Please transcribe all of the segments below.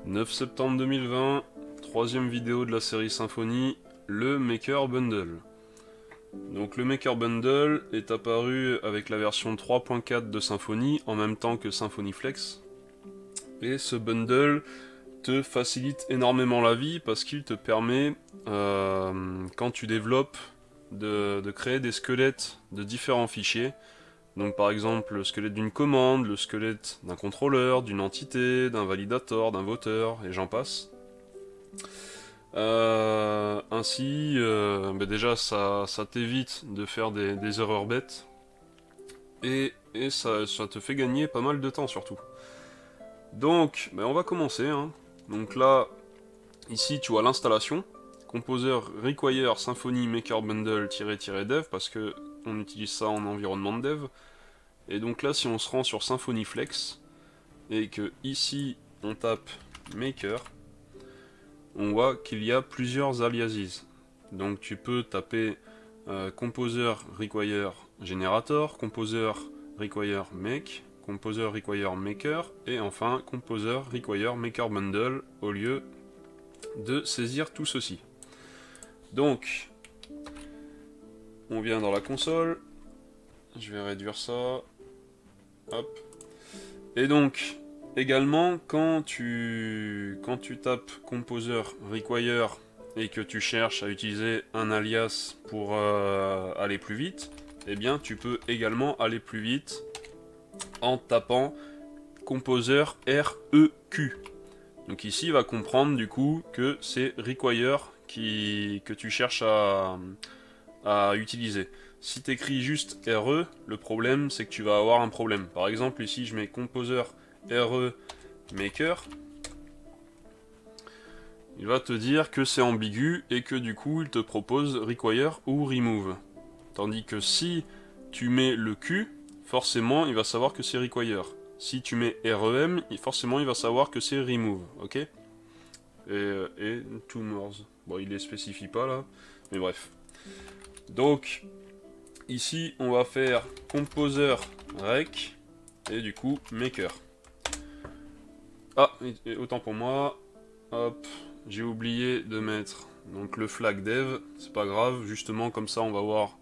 9 septembre 2020, troisième vidéo de la série Symfony, le Maker Bundle. Donc le Maker Bundle est apparu avec la version 3.4 de Symfony en même temps que Symfony Flex. Et ce bundle te facilite énormément la vie parce qu'il te permet, quand tu développes, de créer des squelettes de différents fichiers. Donc par exemple le squelette d'une commande, le squelette d'un contrôleur, d'une entité, d'un validator, d'un voteur, et j'en passe. Ainsi, déjà ça t'évite de faire des erreurs bêtes, et ça te fait gagner pas mal de temps surtout. Donc on va commencer, hein. Donc là, ici tu as l'installation, Composer Require Symfony Maker Bundle-dev, parce que on utilise ça en environnement de dev. Et donc là, si on se rend sur Symfony Flex, et que ici on tape Maker, on voit qu'il y a plusieurs aliases. Donc tu peux taper Composer Require Generator, Composer Require Make, Composer Require Maker, et enfin Composer Require Maker Bundle, au lieu de saisir tout ceci. Donc, on vient dans la console, je vais réduire ça, hop, et donc, également, quand tu tapes Composer Require et que tu cherches à utiliser un alias pour aller plus vite, eh bien tu peux également aller plus vite en tapant Composer REQ. Donc ici, il va comprendre du coup que c'est Require que tu cherches à utiliser. Si tu écris juste RE, le problème c'est que tu vas avoir un problème. Par exemple, ici je mets Composer RE Maker. Il va te dire que c'est ambigu et que du coup il te propose Require ou Remove. Tandis que si tu mets le Q, forcément il va savoir que c'est Require. Si tu mets REM, forcément il va savoir que c'est Remove, ok? Et two more. Bon, il les spécifie pas là, mais bref. Donc, ici on va faire Composer Rec, et du coup Maker. Ah, et autant pour moi, hop, j'ai oublié de mettre donc le flag dev, c'est pas grave, justement comme ça on va voir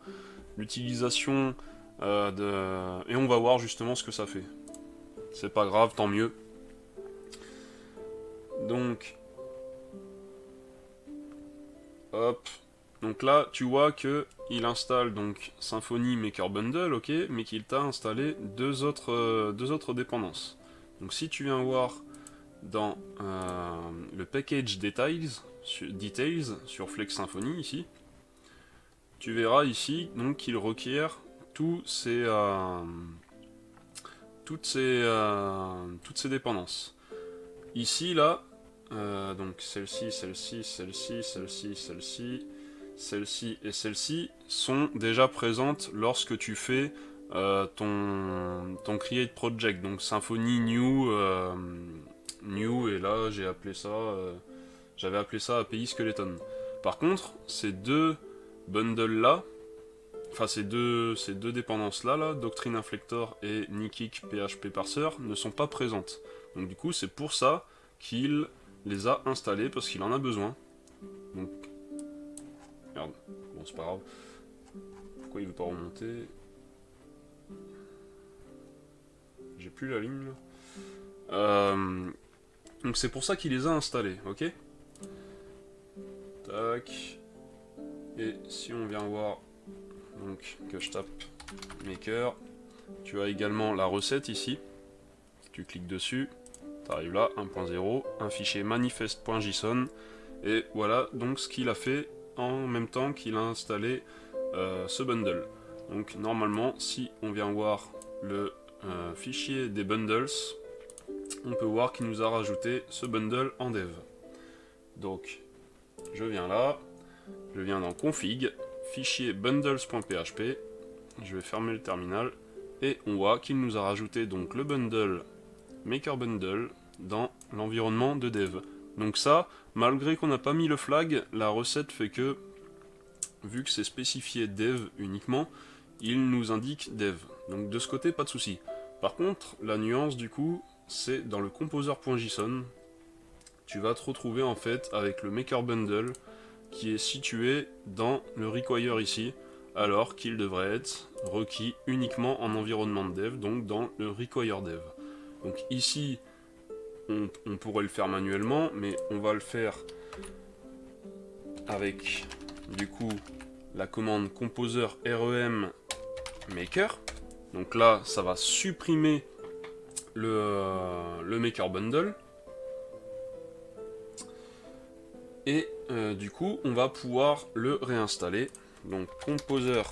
l'utilisation et on va voir justement ce que ça fait. C'est pas grave, tant mieux. Donc, hop, donc là tu vois que il installe donc Symfony Maker Bundle, ok, mais qu'il t'a installé deux autres dépendances. Donc si tu viens voir dans le package details sur Flex Symfony ici, tu verras ici donc qu'il requiert toutes ces dépendances. Ici là, donc celle-ci, celle-ci, celle-ci, celle-ci, celle-ci, celle-ci et celle-ci sont déjà présentes lorsque tu fais ton create project, donc Symfony new, et là j'ai appelé ça j'avais appelé ça API Skeleton. Par contre, ces deux bundles là, enfin ces deux dépendances là, Doctrine Inflector et Nikik PHP Parser, ne sont pas présentes. Donc du coup c'est pour ça qu'il les a installées, parce qu'il en a besoin. Donc merde, bon c'est pas grave. Pourquoi il veut pas remonter? J'ai plus la ligne là. Donc c'est pour ça qu'il les a installés, ok? Tac. Et si on vient voir, donc que je tape Maker, tu as également la recette ici. Tu cliques dessus, tu arrives là, 1.0, un fichier manifest.json, et voilà donc ce qu'il a fait en même temps qu'il a installé ce bundle. Donc normalement, si on vient voir le fichier des bundles, on peut voir qu'il nous a rajouté ce bundle en dev. Donc je viens là, je viens dans config, fichier bundles.php, je vais fermer le terminal, et on voit qu'il nous a rajouté donc le bundle Maker Bundle dans l'environnement de dev. Donc ça, malgré qu'on n'a pas mis le flag, la recette fait que, vu que c'est spécifié dev uniquement, il nous indique dev. Donc de ce côté, pas de souci. Par contre, la nuance du coup, c'est dans le composer.json. tu vas te retrouver en fait avec le Maker Bundle qui est situé dans le require ici, alors qu'il devrait être requis uniquement en environnement de dev, donc dans le require dev. Donc ici, on pourrait le faire manuellement, mais on va le faire avec du coup la commande composer rem maker. Donc là, ça va supprimer le Maker Bundle. Et du coup, on va pouvoir le réinstaller. Donc composer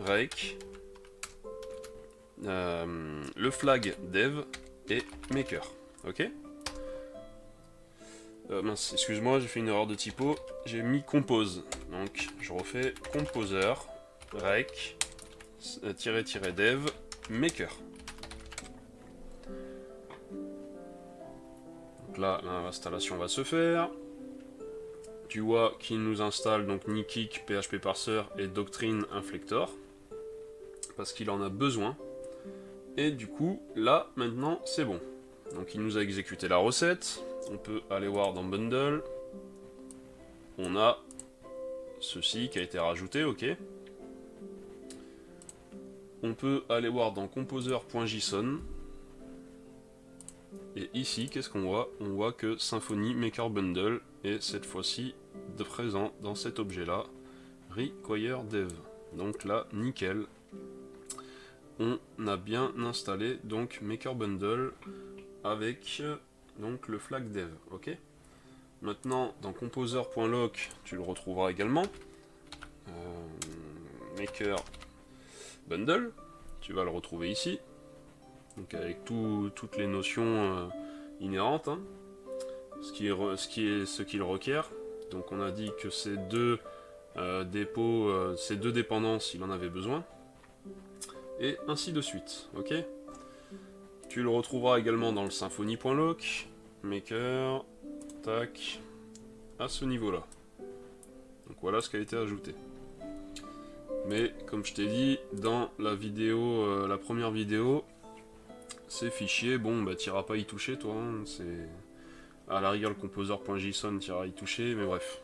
rake, le flag dev et maker. Ok. Mince, excuse-moi, j'ai fait une erreur de typo. J'ai mis compose. Donc je refais composer rake --dev maker. Donc là, l'installation va se faire. Tu vois qu'il nous installe donc Nikik, PHP Parser et Doctrine Inflector, parce qu'il en a besoin. Et du coup, là, maintenant, c'est bon. Donc il nous a exécuté la recette. On peut aller voir dans Bundle. On a ceci qui a été rajouté, ok. On peut aller voir dans composer.json. Et ici, qu'est-ce qu'on voit? On voit que Symfony Maker Bundle est cette fois-ci présent dans cet objet-là, require dev. Donc là, nickel. On a bien installé donc Maker Bundle avec donc le flag dev. Ok. Maintenant, dans composer.lock, tu le retrouveras également. Maker Bundle, tu vas le retrouver ici. Donc avec toutes les notions inhérentes, hein. Ce qu'il requiert. Donc on a dit que ces deux dépôts, ces deux dépendances, il en avait besoin. Et ainsi de suite, ok. Tu le retrouveras également dans le symfony.lock, maker, tac, à ce niveau-là. Donc voilà ce qui a été ajouté. Mais comme je t'ai dit, dans la vidéo, la première vidéo, ces fichiers, bon, bah t'iras pas y toucher toi, hein, c'est... À la rigueur, le composer.json t'iras y toucher, mais bref.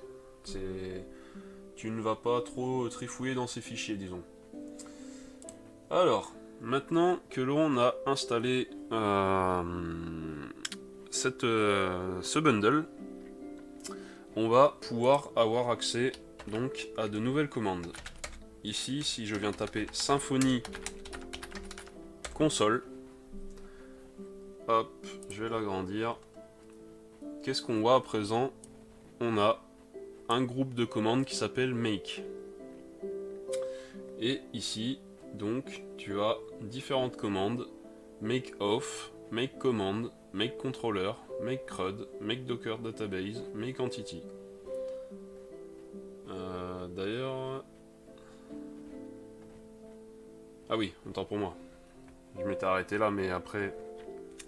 Tu ne vas pas trop trifouiller dans ces fichiers, disons. Alors, maintenant que l'on a installé ce bundle, on va pouvoir avoir accès donc à de nouvelles commandes. Ici, si je viens taper Symfony console, hop, je vais l'agrandir. Qu'est-ce qu'on voit à présent? On a un groupe de commandes qui s'appelle make. Et ici, donc, tu as différentes commandes. Make off, make command, make controller, make CRUD, make docker database, make entity. D'ailleurs... Ah oui, autant pour moi. Je m'étais arrêté là, mais après,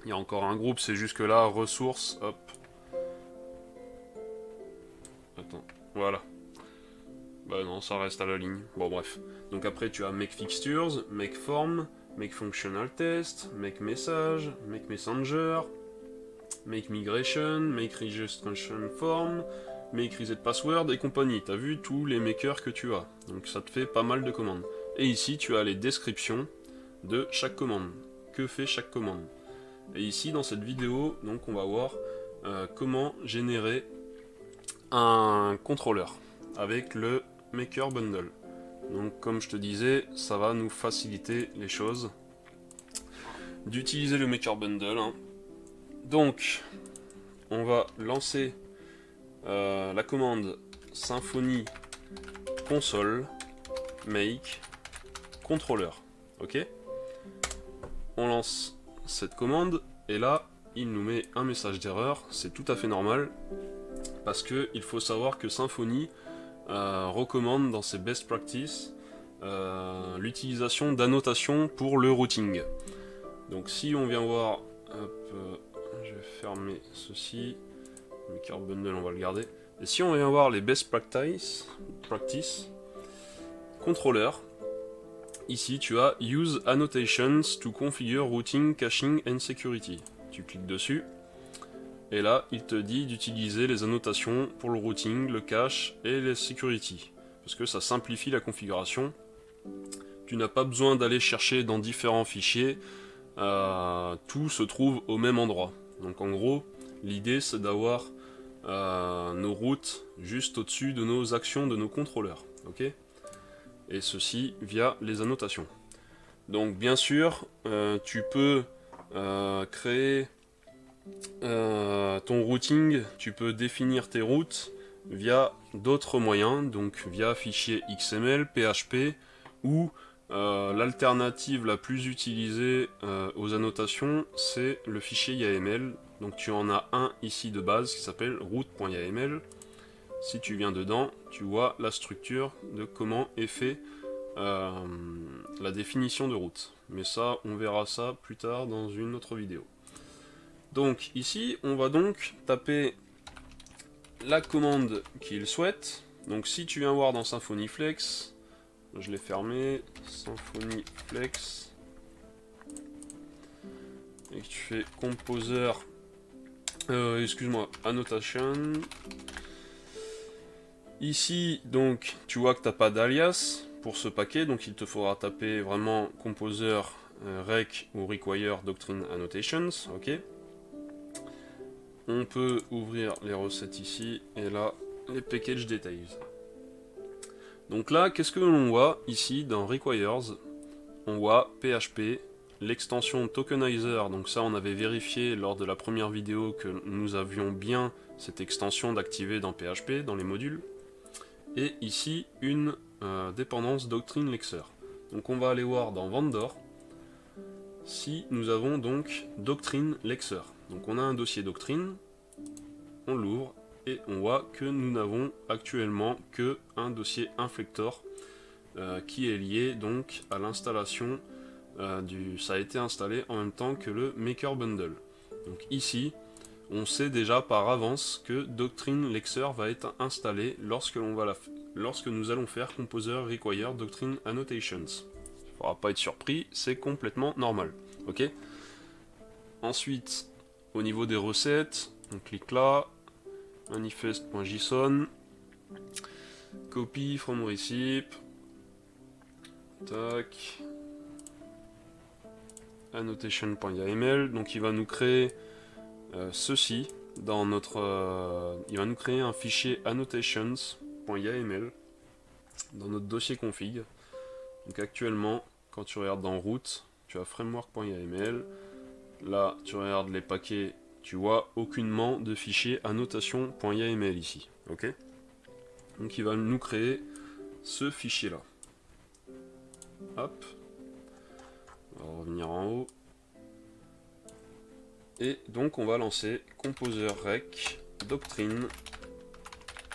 il y a encore un groupe, c'est jusque là, ressources, hop. Attends, voilà. Bah non, ça reste à la ligne. Bon, bref. Donc après, tu as make fixtures, make form, make functional test, make message, make messenger, make migration, make registration form, make reset password et compagnie. T'as vu tous les makers que tu as. Donc ça te fait pas mal de commandes. Et ici, tu as les descriptions de chaque commande. Que fait chaque commande. Et ici, dans cette vidéo, donc on va voir comment générer un contrôleur avec le Maker Bundle. Donc comme je te disais, ça va nous faciliter les choses d'utiliser le Maker Bundle, hein. Donc on va lancer la commande Symfony console make controller. Ok, on lance cette commande et là il nous met un message d'erreur. C'est tout à fait normal parce que il faut savoir que Symfony recommande dans ses best practices l'utilisation d'annotations pour le routing. Donc si on vient voir, hop, je vais fermer ceci, Maker Bundle on va le garder, et si on vient voir les best practice controller, ici tu as use annotations to configure routing, caching and security. Tu cliques dessus Et là, il te dit d'utiliser les annotations pour le routing, le cache et les security. Parce que ça simplifie la configuration. Tu n'as pas besoin d'aller chercher dans différents fichiers. Tout se trouve au même endroit. Donc en gros, l'idée c'est d'avoir nos routes juste au-dessus de nos actions de nos contrôleurs. Ok ? Et ceci via les annotations. Donc bien sûr, tu peux créer ton routing, tu peux définir tes routes via d'autres moyens, donc via fichier XML, PHP, ou l'alternative la plus utilisée aux annotations, c'est le fichier YAML. Donc tu en as un ici de base qui s'appelle route.yaml. Si tu viens dedans, tu vois la structure de comment est fait la définition de route. Mais ça, on verra ça plus tard dans une autre vidéo. Donc ici, on va donc taper la commande qu'il souhaite. Donc si tu viens voir dans Symfony Flex, je l'ai fermé, Symfony Flex, et que tu fais Composer, excuse-moi, Annotation. Ici, donc, tu vois que tu n'as pas d'alias pour ce paquet, donc il te faudra taper vraiment Composer, Rec ou Require Doctrine Annotations, ok. On peut ouvrir les recettes ici, et là, les package details. Donc là, qu'est-ce que l'on voit ici dans Requires? On voit PHP, l'extension Tokenizer, donc ça on avait vérifié lors de la première vidéo que nous avions bien cette extension d'activer dans PHP, dans les modules. Et ici, une dépendance Doctrine Lexer. Donc on va aller voir dans Vendor, si nous avons donc Doctrine Lexer. Donc on a un dossier Doctrine, on l'ouvre, et on voit que nous n'avons actuellement que un dossier Inflector qui est lié donc à l'installation ça a été installé en même temps que le Maker Bundle. Donc ici, on sait déjà par avance que Doctrine Lexer va être installé lorsque nous allons faire Composer Require Doctrine Annotations. Il ne faudra pas être surpris, c'est complètement normal. Ok. Ensuite, au niveau des recettes, on clique là, manifest.json, copy from receipt, tac, annotation.yml, donc il va nous créer ceci dans notre il va nous créer un fichier annotations.yml dans notre dossier config. Donc actuellement, quand tu regardes dans route, tu as framework.yml, là tu regardes les paquets, tu vois aucunement de fichier annotation.yml ici, ok. Donc il va nous créer ce fichier là. Hop, on va revenir en haut. Et donc on va lancer Composer Rec Doctrine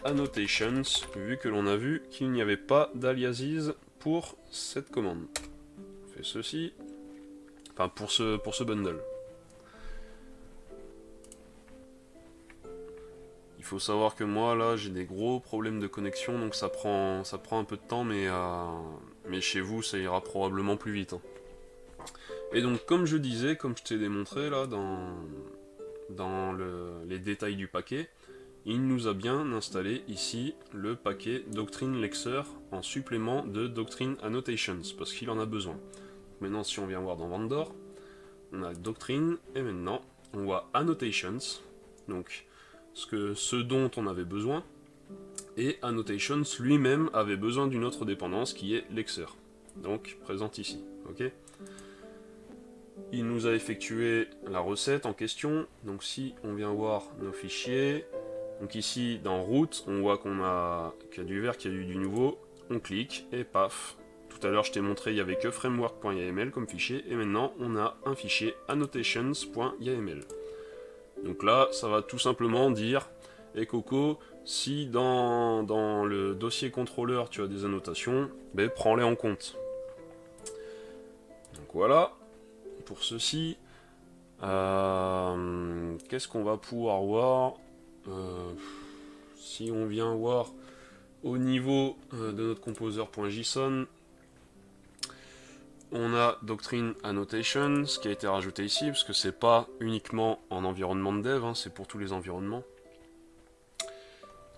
Annotations, vu que l'on a vu qu'il n'y avait pas d'aliases pour cette commande. On fait ceci, enfin pour ce bundle. Il faut savoir que moi là j'ai des gros problèmes de connexion, donc ça prend un peu de temps, mais chez vous ça ira probablement plus vite. Hein. Et donc comme je disais, comme je t'ai démontré là dans les détails du paquet, il nous a bien installé ici le paquet Doctrine Lexer en supplément de Doctrine Annotations, parce qu'il en a besoin. Maintenant si on vient voir dans Vendor, on a Doctrine, et maintenant on voit Annotations, donc ce dont on avait besoin, et Annotations lui-même avait besoin d'une autre dépendance qui est Lexer, donc présente ici, ok. Il nous a effectué la recette en question, donc si on vient voir nos fichiers, donc ici dans route, on voit qu'il y a du vert, qu'il y a du nouveau, on clique et paf, tout à l'heure je t'ai montré il n'y avait que framework.yml comme fichier, et maintenant on a un fichier annotations.yml. Donc là, ça va tout simplement dire, et Coco, si dans le dossier contrôleur tu as des annotations, ben prends-les en compte. Donc voilà. Pour ceci, qu'est-ce qu'on va pouvoir voir si on vient voir au niveau de notre composer.json, on a Doctrine Annotation, ce qui a été rajouté ici, parce que c'est pas uniquement en environnement de dev, hein, c'est pour tous les environnements.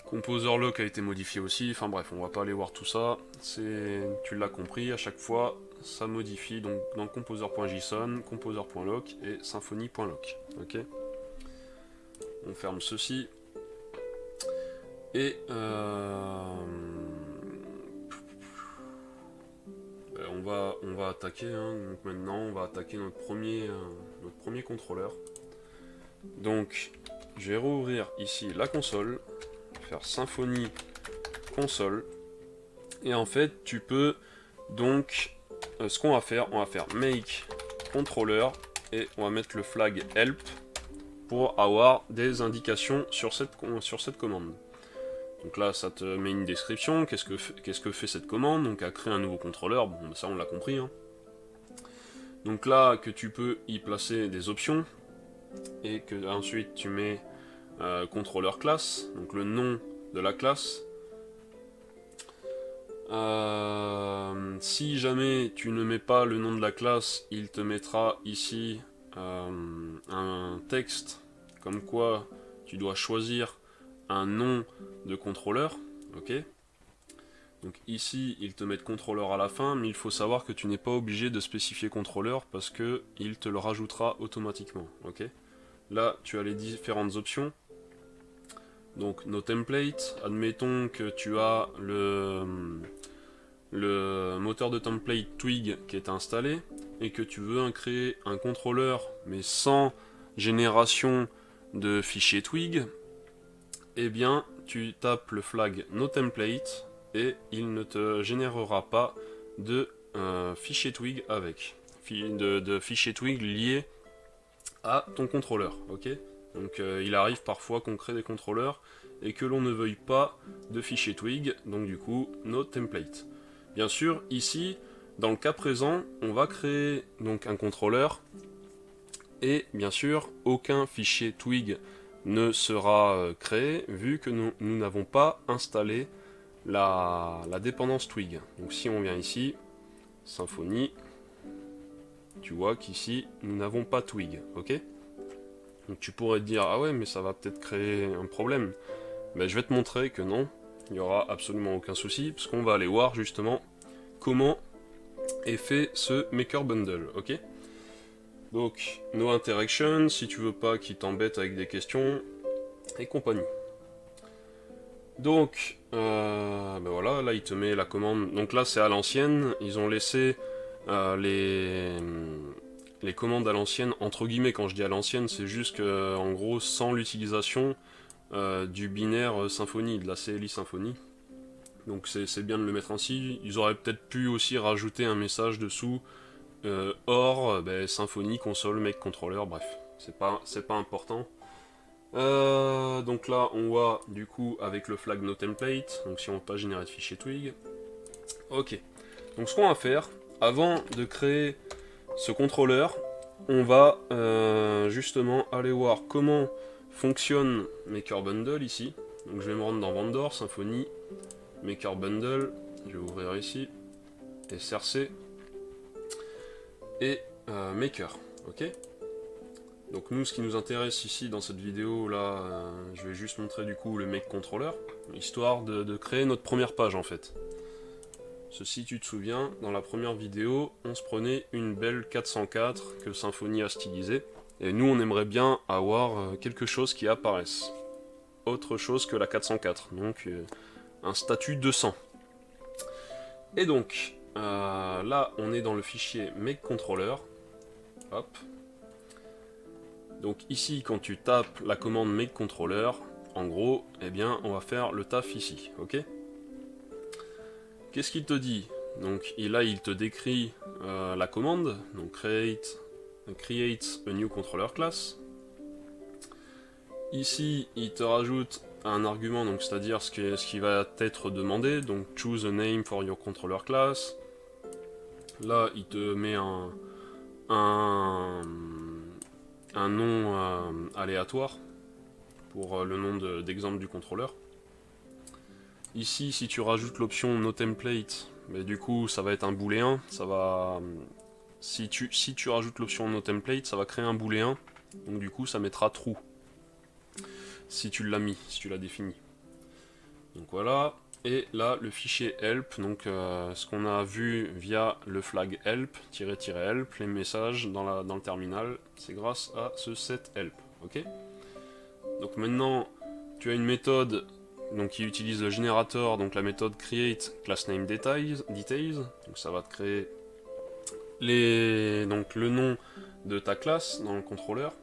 Composer lock a été modifié aussi, enfin bref, on va pas aller voir tout ça, tu l'as compris, à chaque fois ça modifie donc dans composer.json, composer.lock et symfony.lock. Ok. On ferme ceci et on va attaquer. Hein. Donc maintenant, on va attaquer notre premier contrôleur. Donc, je vais rouvrir ici la console, faire Symfony console, et en fait, tu peux donc ce qu'on va faire make controller et on va mettre le flag help pour avoir des indications sur cette commande. Donc là, ça te met une description, qu'est-ce que fait cette commande, donc à créer un nouveau contrôleur, bon ça on l'a compris. Hein. Donc là, que tu peux y placer des options, et que ensuite tu mets contrôleur classe, donc le nom de la classe. Si jamais tu ne mets pas le nom de la classe, il te mettra ici un texte comme quoi tu dois choisir un nom de contrôleur, ok. Donc ici, il te met contrôleur à la fin, mais il faut savoir que tu n'es pas obligé de spécifier contrôleur parce que il te le rajoutera automatiquement, ok. Là, tu as les différentes options. Donc, no template, admettons que tu as le moteur de template Twig qui est installé et que tu veux créer un contrôleur mais sans génération de fichiers Twig. Eh bien, tu tapes le flag no template et il ne te générera pas de fichier Twig avec, de fichier Twig lié à ton contrôleur, ok. Donc il arrive parfois qu'on crée des contrôleurs et que l'on ne veuille pas de fichier Twig, donc du coup, no template. Bien sûr, ici, dans le cas présent, on va créer donc un contrôleur et bien sûr, aucun fichier Twig ne sera créé vu que nous n'avons pas installé la dépendance Twig. Donc si on vient ici, Symfony, tu vois qu'ici nous n'avons pas Twig, ok. Donc tu pourrais te dire, ah ouais mais ça va peut-être créer un problème. Ben, je vais te montrer que non, il n'y aura absolument aucun souci, parce qu'on va aller voir justement comment est fait ce maker bundle, ok. Donc, no interaction, si tu veux pas qu'il t'embête avec des questions, et compagnie. Donc, ben voilà, là il te met la commande, donc là c'est à l'ancienne, ils ont laissé les commandes à l'ancienne, entre guillemets, quand je dis à l'ancienne, c'est juste que, en gros, sans l'utilisation du binaire Symfony, de la CLI Symfony. Donc c'est bien de le mettre ainsi. Ils auraient peut-être pu aussi rajouter un message dessous, or, Symfony, console, make controller, bref, c'est pas important. Donc là, on voit du coup avec le flag no template, donc si on ne veut pas générer de fichier Twig. Ok, donc ce qu'on va faire, avant de créer ce contrôleur, on va justement aller voir comment fonctionne Maker Bundle ici. Donc je vais me rendre dans Vendor, Symfony, Maker Bundle, je vais ouvrir ici, SRC, et Maker, ok. Donc nous, ce qui nous intéresse ici dans cette vidéo là, je vais juste montrer du coup le Make Controller, histoire de créer notre première page en fait. Si tu te souviens, dans la première vidéo, on se prenait une belle 404 que Symfony a stylisée, et nous on aimerait bien avoir quelque chose qui apparaisse. Autre chose que la 404, donc un statut 200. Et donc, là on est dans le fichier makeController, hop. Donc ici, quand tu tapes la commande makeController, en gros, eh bien on va faire le taf ici, ok. Qu'est-ce qu'il te dit? Donc là, il te décrit la commande, donc create a new controller class. Ici, il te rajoute un argument, donc c'est-à-dire ce qui va t'être demandé, donc choose a name for your controller class. Là, il te met un nom aléatoire pour le nom d'exemple du contrôleur. Ici, si tu rajoutes l'option no template, mais du coup ça va être un booléen, ça va si tu rajoutes l'option noTemplate, ça va créer un booléen, donc du coup ça mettra true. Si tu l'as mis, si tu l'as défini. Donc voilà, et là le fichier help, donc ce qu'on a vu via le flag help, -help, les messages dans le terminal, c'est grâce à ce set help, ok. Donc maintenant, tu as une méthode donc, qui utilise le générateur, donc la méthode create className details, donc ça va te créer donc le nom de ta classe dans le contrôleur.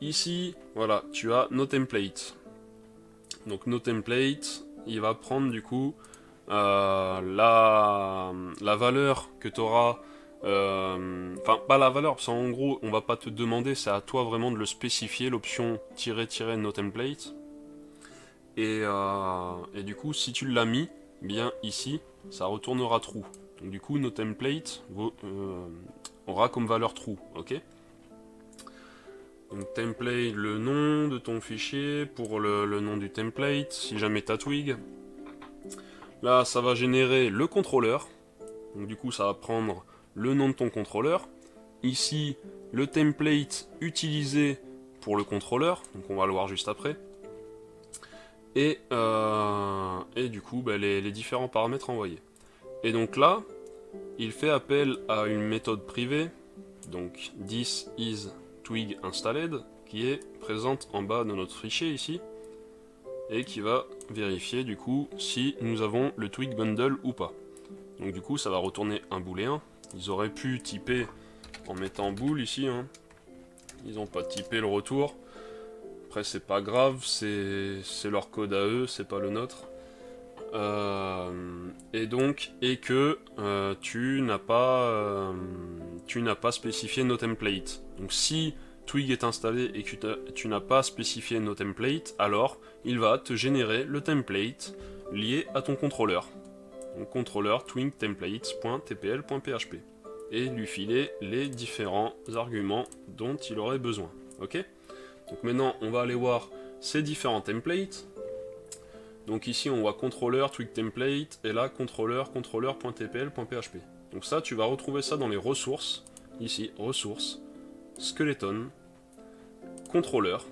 Ici, voilà, tu as noTemplate. Donc noTemplate, il va prendre du coup la valeur que tu auras. Enfin, pas la valeur, parce qu'en gros, on va pas te demander, c'est à toi vraiment de le spécifier, l'option -noTemplate. Et du coup, si tu l'as mis, bien ici, ça retournera true. Donc du coup, noTemplate aura comme valeur true, ok. Donc template, le nom de ton fichier pour le nom du template, si jamais tu as Twig. Là, ça va générer le contrôleur. Donc du coup, ça va prendre le nom de ton contrôleur. Ici, le template utilisé pour le contrôleur. Donc on va le voir juste après. Et du coup, bah, les différents paramètres envoyés. Et donc là, il fait appel à une méthode privée. Donc this is Twig installed, qui est présente en bas de notre fichier ici, et qui va vérifier du coup si nous avons le Twig bundle ou pas. Donc du coup ça va retourner un booléen. Ils auraient pu typer en mettant bool ici, hein. Ils n'ont pas typé le retour. Après c'est pas grave, c'est leur code à eux, c'est pas le nôtre. Et que tu n'as pas spécifié noTemplate. Donc si Twig est installé et que tu n'as pas spécifié noTemplate, alors il va te générer le template lié à ton contrôleur. Donc contrôleur twigtemplates.tpl.php et lui filer les différents arguments dont il aurait besoin. Ok. Donc maintenant on va aller voir ces différents templates. Donc ici on voit contrôleur, twigtemplate, et là contrôleur.tpl.php. Donc ça, tu vas retrouver ça dans les ressources, ici, ressources, skeleton, contrôleur,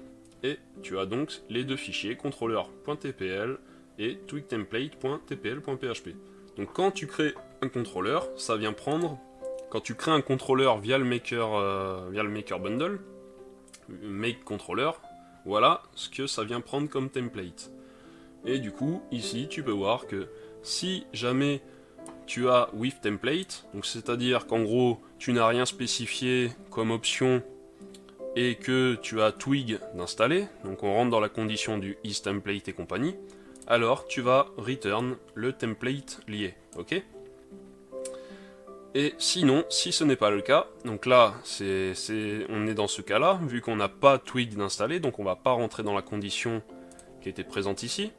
et tu as donc les deux fichiers, contrôleur.tpl et twigtemplate.tpl.php. Donc quand tu crées un contrôleur, ça vient prendre, quand tu crées un contrôleur via le maker bundle, make controller, voilà ce que ça vient prendre comme template. Et du coup, ici, tu peux voir que si jamais tu as with template, donc c'est-à-dire qu'en gros, tu n'as rien spécifié comme option et que tu as Twig d'installer, donc on rentre dans la condition du isTemplate et compagnie, alors tu vas return le template lié, ok. Et sinon, si ce n'est pas le cas, donc là, on est dans ce cas-là, vu qu'on n'a pas Twig d'installer, donc on va pas rentrer dans la condition qui était présente ici.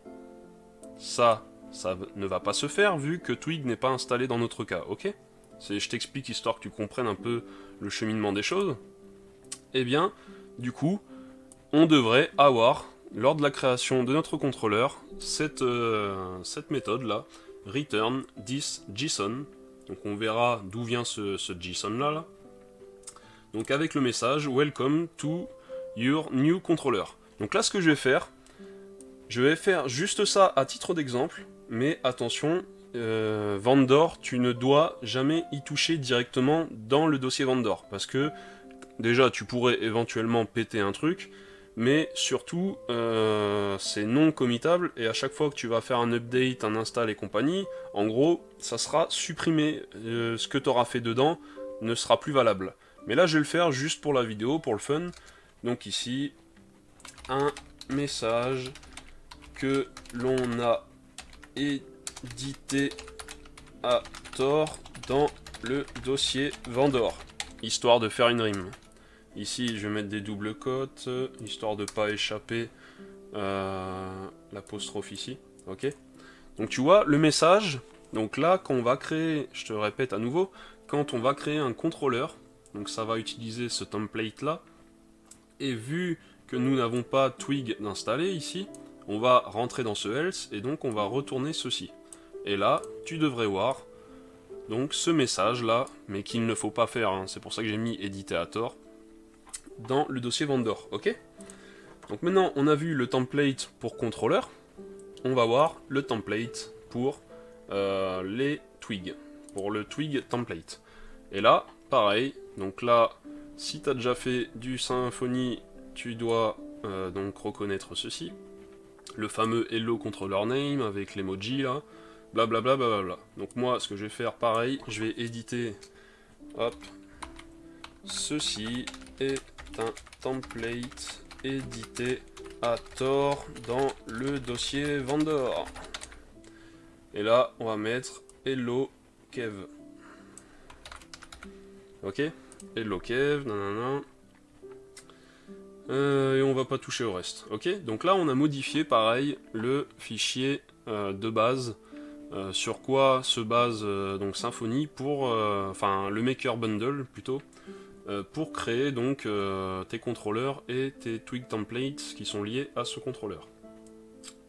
Ça ne va pas se faire vu que Twig n'est pas installé dans notre cas, ok? Je t'explique histoire que tu comprennes un peu le cheminement des choses. Eh bien, du coup, on devrait avoir, lors de la création de notre contrôleur, cette méthode-là, return this JSON. Donc on verra d'où vient ce JSON-là. Donc avec le message welcome to your new controller. Donc là, ce que je vais faire juste ça à titre d'exemple, mais attention, vendor, tu ne dois jamais y toucher directement dans le dossier vendor, parce que déjà tu pourrais éventuellement péter un truc, mais surtout c'est non committable, et à chaque fois que tu vas faire un update, un install et compagnie, en gros ça sera supprimé, ce que tu auras fait dedans ne sera plus valable. Mais là je vais le faire juste pour la vidéo, pour le fun. Donc ici, un message que l'on a édité à tort dans le dossier vendor, histoire de faire une rime. Ici je vais mettre des doubles cotes, histoire de pas échapper l'apostrophe ici, ok. Donc tu vois le message, donc là quand on va créer, je te répète à nouveau, quand on va créer un contrôleur, donc ça va utiliser ce template là, et vu que nous n'avons pas Twig d'installer ici, on va rentrer dans ce else, et donc on va retourner ceci. Et là, tu devrais voir donc ce message là, mais qu'il ne faut pas faire, hein. C'est pour ça que j'ai mis éditer à tort, dans le dossier vendor, ok? Donc maintenant on a vu le template pour contrôleur, on va voir le template pour les twigs, pour le twig template. Et là, pareil, donc là, si tu as déjà fait du Symfony, tu dois donc reconnaître ceci, le fameux hello controller name avec l'emoji là, blablabla. Bla bla bla. Donc moi, ce que je vais faire, pareil, je vais éditer, hop, ceci est un template édité à tort dans le dossier vendor. Et là, on va mettre hello kev. Ok, hello kev, nanana. Et on va pas toucher au reste. Ok, donc là, on a modifié pareil le fichier de base. Sur quoi se base donc Symfony pour, enfin le maker bundle plutôt, pour créer donc tes contrôleurs et tes twig templates qui sont liés à ce contrôleur.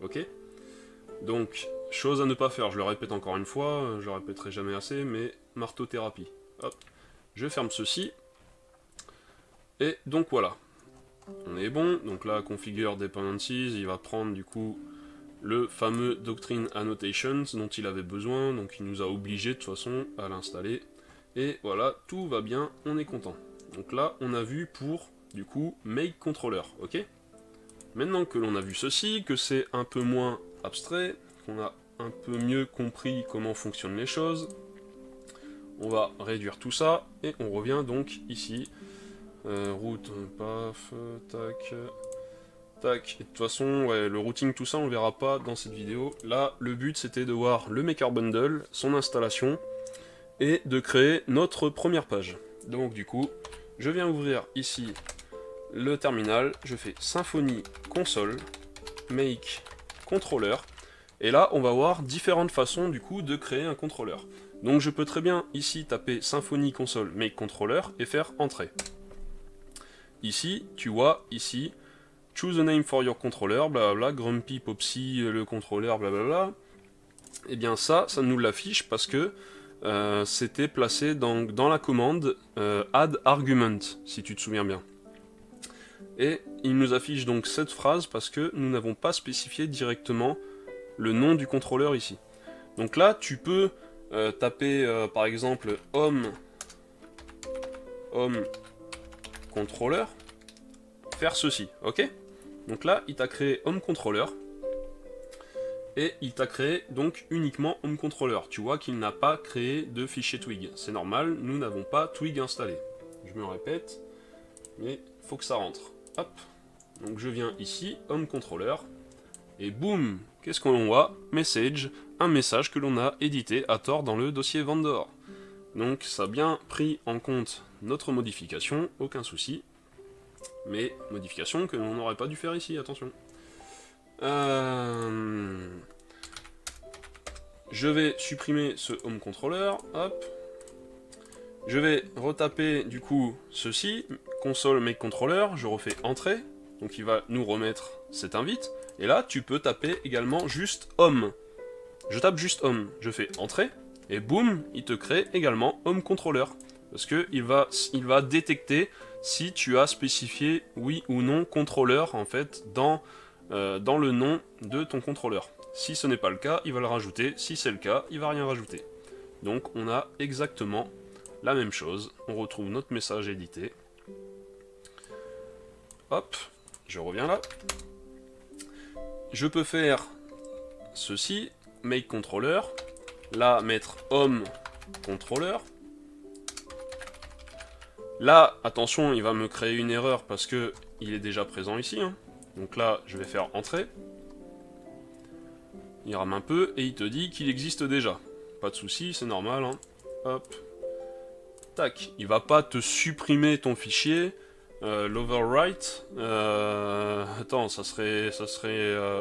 Ok, donc chose à ne pas faire, je le répète encore une fois, je le répéterai jamais assez, mais marteau-thérapie. Hop, je ferme ceci, et donc voilà, on est bon. Donc là, configure dependencies, il va prendre du coup le fameux doctrine annotations dont il avait besoin, donc il nous a obligé de toute façon à l'installer, et voilà, tout va bien, on est content. Donc là, on a vu pour du coup make controller, ok? Maintenant que l'on a vu ceci, que c'est un peu moins abstrait, qu'on a un peu mieux compris comment fonctionnent les choses, on va réduire tout ça, et on revient donc ici, route, paf, tac, tac, et de toute façon, ouais, le routing, tout ça, on le verra pas dans cette vidéo. Là, le but, c'était de voir le Maker Bundle, son installation, et de créer notre première page. Donc du coup, je viens ouvrir ici le terminal, je fais Symfony console, make controller, et là on va voir différentes façons du coup de créer un contrôleur. Donc je peux très bien ici taper Symfony console make controller et faire entrée. Ici, tu vois, ici, choose a name for your controller, blablabla, Grumpy Popsy, le contrôleur, blablabla. Et bien ça nous l'affiche parce que c'était placé dans la commande add argument, si tu te souviens bien. Et il nous affiche donc cette phrase parce que nous n'avons pas spécifié directement le nom du contrôleur ici. Donc là, tu peux taper par exemple home controller, faire ceci, ok? Donc là, il t'a créé home controller, et il t'a créé donc uniquement home controller. Tu vois qu'il n'a pas créé de fichier twig. C'est normal, nous n'avons pas twig installé. Je me répète, mais il faut que ça rentre. Hop, donc je viens ici, home controller, et boum, qu'est-ce qu'on voit? Message, un message que l'on a édité à tort dans le dossier vendor. Donc ça a bien pris en compte notre modification, aucun souci. Mais modification que l'on n'aurait pas dû faire ici, attention. Je vais supprimer ce home controller, hop. Je vais retaper du coup ceci, console make controller, je refais entrée, donc il va nous remettre cette invite. Et là, tu peux taper également juste home. Je tape juste home, je fais entrée, et boum, il te crée également home controller. Parce que il va détecter si tu as spécifié oui ou non contrôleur en fait dans le nom de ton contrôleur. Si ce n'est pas le cas, il va le rajouter. Si c'est le cas, il va rien rajouter. Donc on a exactement la même chose. On retrouve notre message édité. Hop, je reviens là. Je peux faire ceci, make controller. Là, mettre home controller. Là, attention, il va me créer une erreur parce que il est déjà présent ici. Hein. Donc là, je vais faire entrer. Il rame un peu et il te dit qu'il existe déjà. Pas de souci, c'est normal. Hein. Hop. Tac. Il va pas te supprimer ton fichier. L'overwrite. Attends, ça serait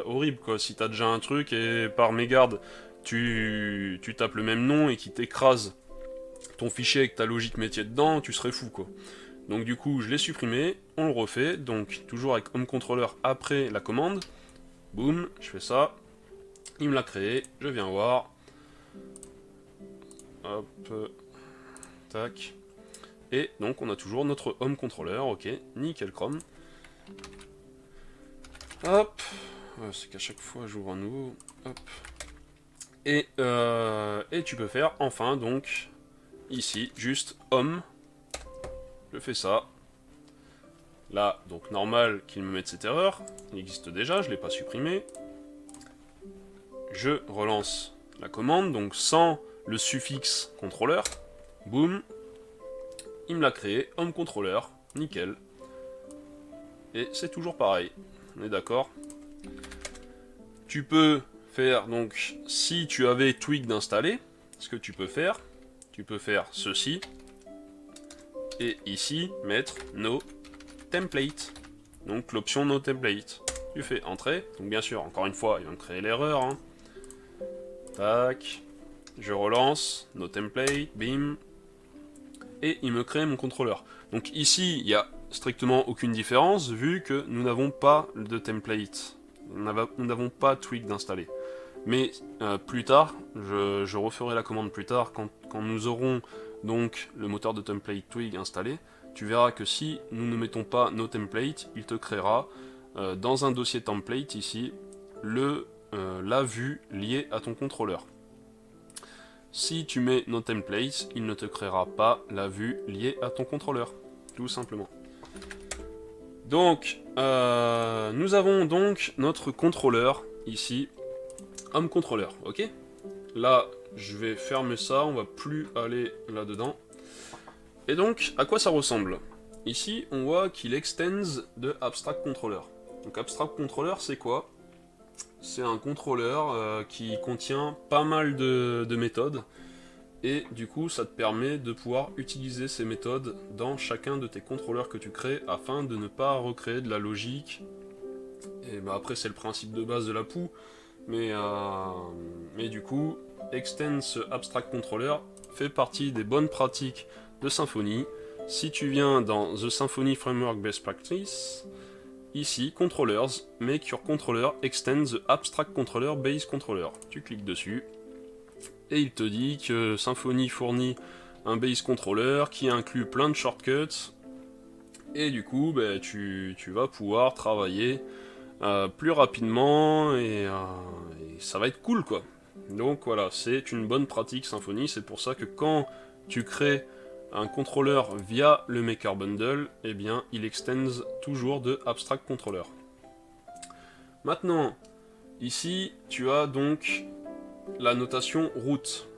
horrible quoi. Si t'as déjà un truc et par mégarde, tu tapes le même nom et qu'il t'écrase ton fichier avec ta logique métier dedans, tu serais fou quoi. Donc du coup je l'ai supprimé, on le refait, donc toujours avec home controller après la commande, boum, je fais ça, il me l'a créé, je viens voir, hop, tac. Et donc on a toujours notre home controller, ok, nickel chrome. Hop, c'est qu'à chaque fois j'ouvre un nouveau, hop. Et tu peux faire enfin donc ici juste home. Je fais ça. Là, donc normal qu'il me mette cette erreur. Il existe déjà, je ne l'ai pas supprimé. Je relance la commande, donc sans le suffixe contrôleur. Boum. Il me l'a créé, home controller, nickel. Et c'est toujours pareil. On est d'accord. Tu peux faire, donc, si tu avais Twig d'installer, ce que tu peux faire ceci. Et ici, mettre no template. Donc l'option no template. Tu fais entrer. Donc bien sûr, encore une fois, il va me créer l'erreur. Hein. Tac. Je relance. No template. Bim. Et il me crée mon contrôleur. Donc ici, il n'y a strictement aucune différence vu que nous n'avons pas de template. Nous n'avons pas Twig d'installer. Mais plus tard, je referai la commande plus tard quand nous aurons donc le moteur de template Twig installé. Tu verras que si nous ne mettons pas no template, il te créera dans un dossier template ici la vue liée à ton contrôleur. Si tu mets no template, il ne te créera pas la vue liée à ton contrôleur, tout simplement. Donc, nous avons donc notre contrôleur ici, home controller, ok? Là, je vais fermer ça, on va plus aller là-dedans. Et donc, à quoi ça ressemble? Ici, on voit qu'il extends de abstract controller. Donc abstract controller, c'est quoi? C'est un contrôleur qui contient pas mal de méthodes. Et du coup, ça te permet de pouvoir utiliser ces méthodes dans chacun de tes contrôleurs que tu crées afin de ne pas recréer de la logique. Et bah après, c'est le principe de base de la POU. Mais du coup, extend ce abstract controller fait partie des bonnes pratiques de Symfony. Si tu viens dans The Symfony Framework Best Practice, ici, Controllers, make your controller extend the abstract controller base controller. Tu cliques dessus, et il te dit que Symfony fournit un base controller qui inclut plein de shortcuts, et du coup, bah, tu vas pouvoir travailler plus rapidement, et ça va être cool, quoi. Donc voilà, c'est une bonne pratique Symfony, c'est pour ça que quand tu crées un contrôleur via le Maker Bundle, eh bien, il extends toujours de Abstract Controller. Maintenant, ici, tu as donc la notation root.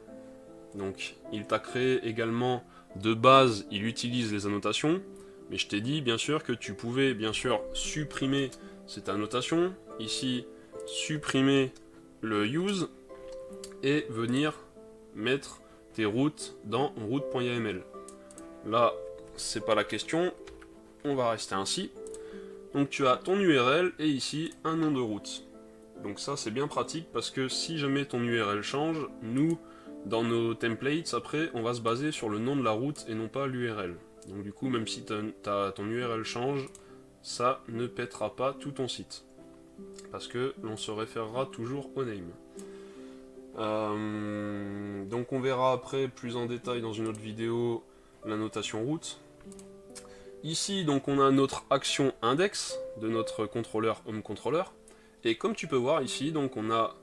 Donc, il t'a créé également, de base, il utilise les annotations, mais je t'ai dit, bien sûr, que tu pouvais, bien sûr, supprimer cette annotation, ici, supprimer le use, et venir mettre tes routes dans root.yml. Là, c'est pas la question, on va rester ainsi. Donc tu as ton URL et ici un nom de route. Donc ça c'est bien pratique parce que si jamais ton URL change, nous, dans nos templates, après, on va se baser sur le nom de la route et non pas l'URL. Donc du coup, même si ton URL change, ça ne pètera pas tout ton site. Parce que l'on se référera toujours au name. Donc on verra après plus en détail dans une autre vidéo la notation route. Ici donc on a notre action index de notre contrôleur home controller, et comme tu peux voir ici, donc on a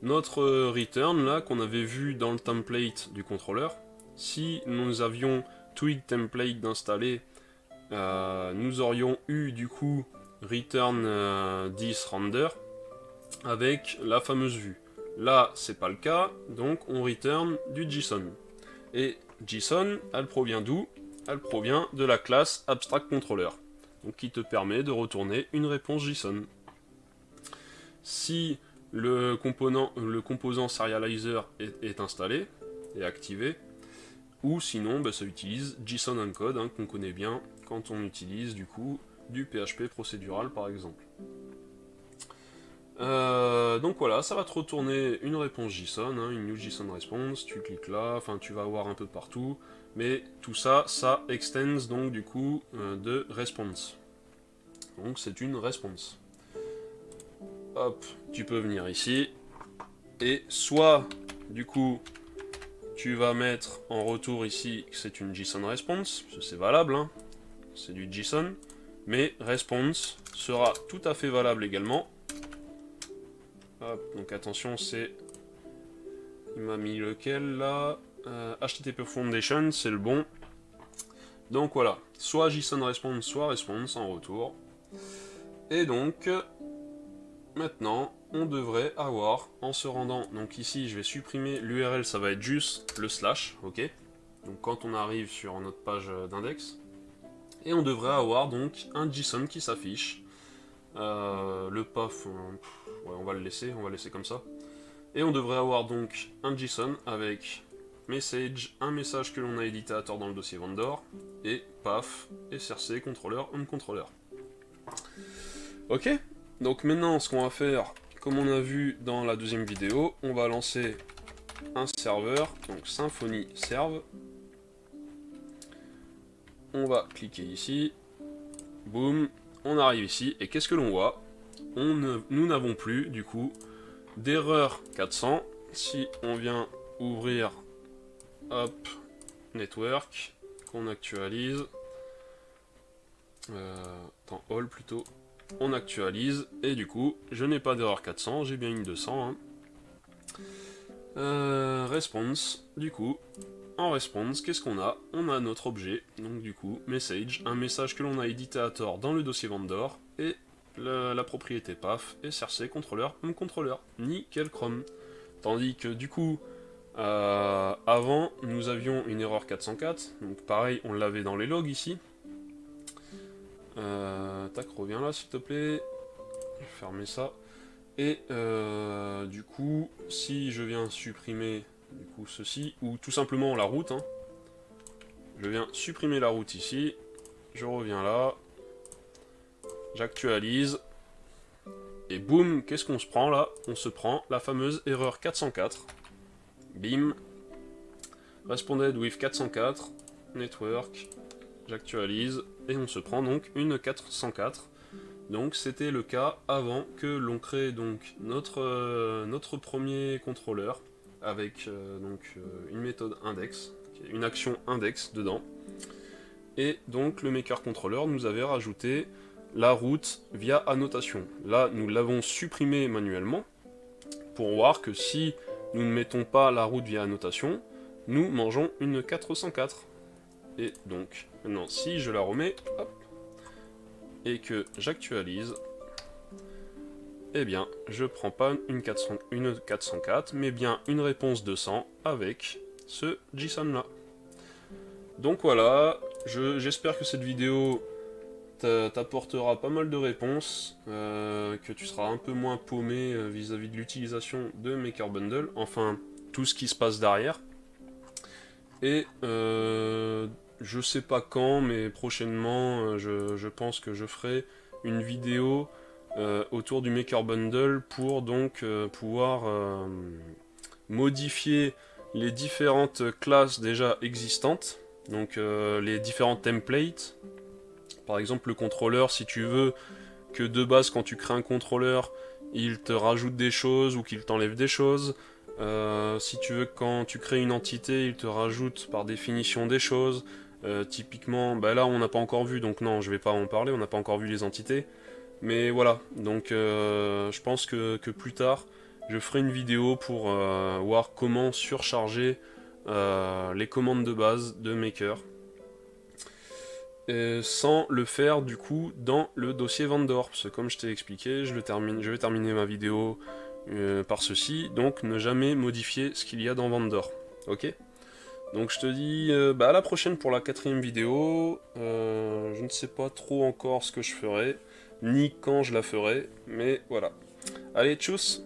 notre return là qu'on avait vu dans le template du contrôleur. Si nous avions Twig template d'installer, nous aurions eu du coup return 10 render avec la fameuse vue. Là c'est pas le cas, donc on return du JSON. Et JSON, elle provient d'où? Elle provient de la classe AbstractController, donc qui te permet de retourner une réponse JSON. Si le composant serializer est installé et activé, ou sinon bah, ça utilise JSON encode, hein, qu'on connaît bien quand on utilise du coup du PHP procédural par exemple. Donc voilà, ça va te retourner une réponse JSON, hein, une new JSON response, tu cliques là, enfin tu vas voir un peu partout, mais tout ça, ça extends donc du coup de response. Donc c'est une response. Hop, tu peux venir ici, et soit du coup tu vas mettre en retour ici que c'est une JSON response, c'est valable, hein, c'est du JSON, mais response sera tout à fait valable également. Hop, donc attention, c'est... Il m'a mis lequel là, HTTP Foundation, c'est le bon. Donc voilà, soit JSON response, soit response en retour. Et donc, maintenant, on devrait avoir, en se rendant, donc ici je vais supprimer l'URL, ça va être juste le slash, ok. Donc quand on arrive sur notre page d'index, et on devrait avoir donc un JSON qui s'affiche. Le path, ouais, on va le laisser comme ça. Et on devrait avoir donc un JSON avec message, un message que l'on a édité à tort dans le dossier vendor, et path, src, controller, onController. Ok, donc maintenant ce qu'on va faire, comme on a vu dans la deuxième vidéo, on va lancer un serveur, donc Symfony serve. On va cliquer ici, boum, on arrive ici, et qu'est-ce que l'on voit? Nous n'avons plus, du coup, d'erreur 400. Si on vient ouvrir, hop, network, qu'on actualise, dans all plutôt, on actualise, et du coup, je n'ai pas d'erreur 400, j'ai bien une 200. Hein. Response, du coup, en response, qu'est-ce qu'on a? On a notre objet, donc du coup, message, un message que l'on a édité à tort dans le dossier vendor, et la propriété path, src, controller, onController, nickel chrome. Tandis que du coup, avant, nous avions une erreur 404, donc pareil, on l'avait dans les logs ici. Tac, reviens là s'il te plaît, je vais fermer ça. Et du coup, si je viens supprimer du coup ceci, ou tout simplement la route, hein, je viens supprimer la route ici, je reviens là, j'actualise, et boum, qu'est-ce qu'on se prend là? On se prend la fameuse erreur 404, bim, responded with 404, network, j'actualise, et on se prend donc une 404. Donc c'était le cas avant que l'on crée donc notre premier contrôleur avec une méthode index, une action index dedans. Et donc le maker controller nous avait rajouté la route via annotation. Là nous l'avons supprimé manuellement pour voir que si nous ne mettons pas la route via annotation, nous mangeons une 404. Et donc maintenant si je la remets, hop, et que j'actualise, eh bien, je prends pas une 404, mais bien une réponse 200 avec ce JSON là. Donc voilà, j'espère que cette vidéo t'apportera pas mal de réponses, que tu seras un peu moins paumé vis-à-vis de l'utilisation de Maker Bundle, enfin, tout ce qui se passe derrière. Et je sais pas quand, mais prochainement, je pense que je ferai une vidéo autour du Maker Bundle pour donc pouvoir modifier les différentes classes déjà existantes, donc les différents templates. Par exemple, le contrôleur, si tu veux que de base, quand tu crées un contrôleur, il te rajoute des choses ou qu'il t'enlève des choses. Si tu veux que quand tu crées une entité, il te rajoute par définition des choses. Typiquement, bah là on n'a pas encore vu, donc non, je vais pas en parler, on n'a pas encore vu les entités. Mais voilà, donc je pense que plus tard, je ferai une vidéo pour voir comment surcharger les commandes de base de Maker. Sans le faire du coup dans le dossier vendor, parce que comme je t'ai expliqué, je vais terminer ma vidéo par ceci, donc ne jamais modifier ce qu'il y a dans vendor, ok? Donc je te dis à la prochaine pour la 4e vidéo. Je ne sais pas trop encore ce que je ferai, ni quand je la ferai, mais voilà. Allez, tchuss!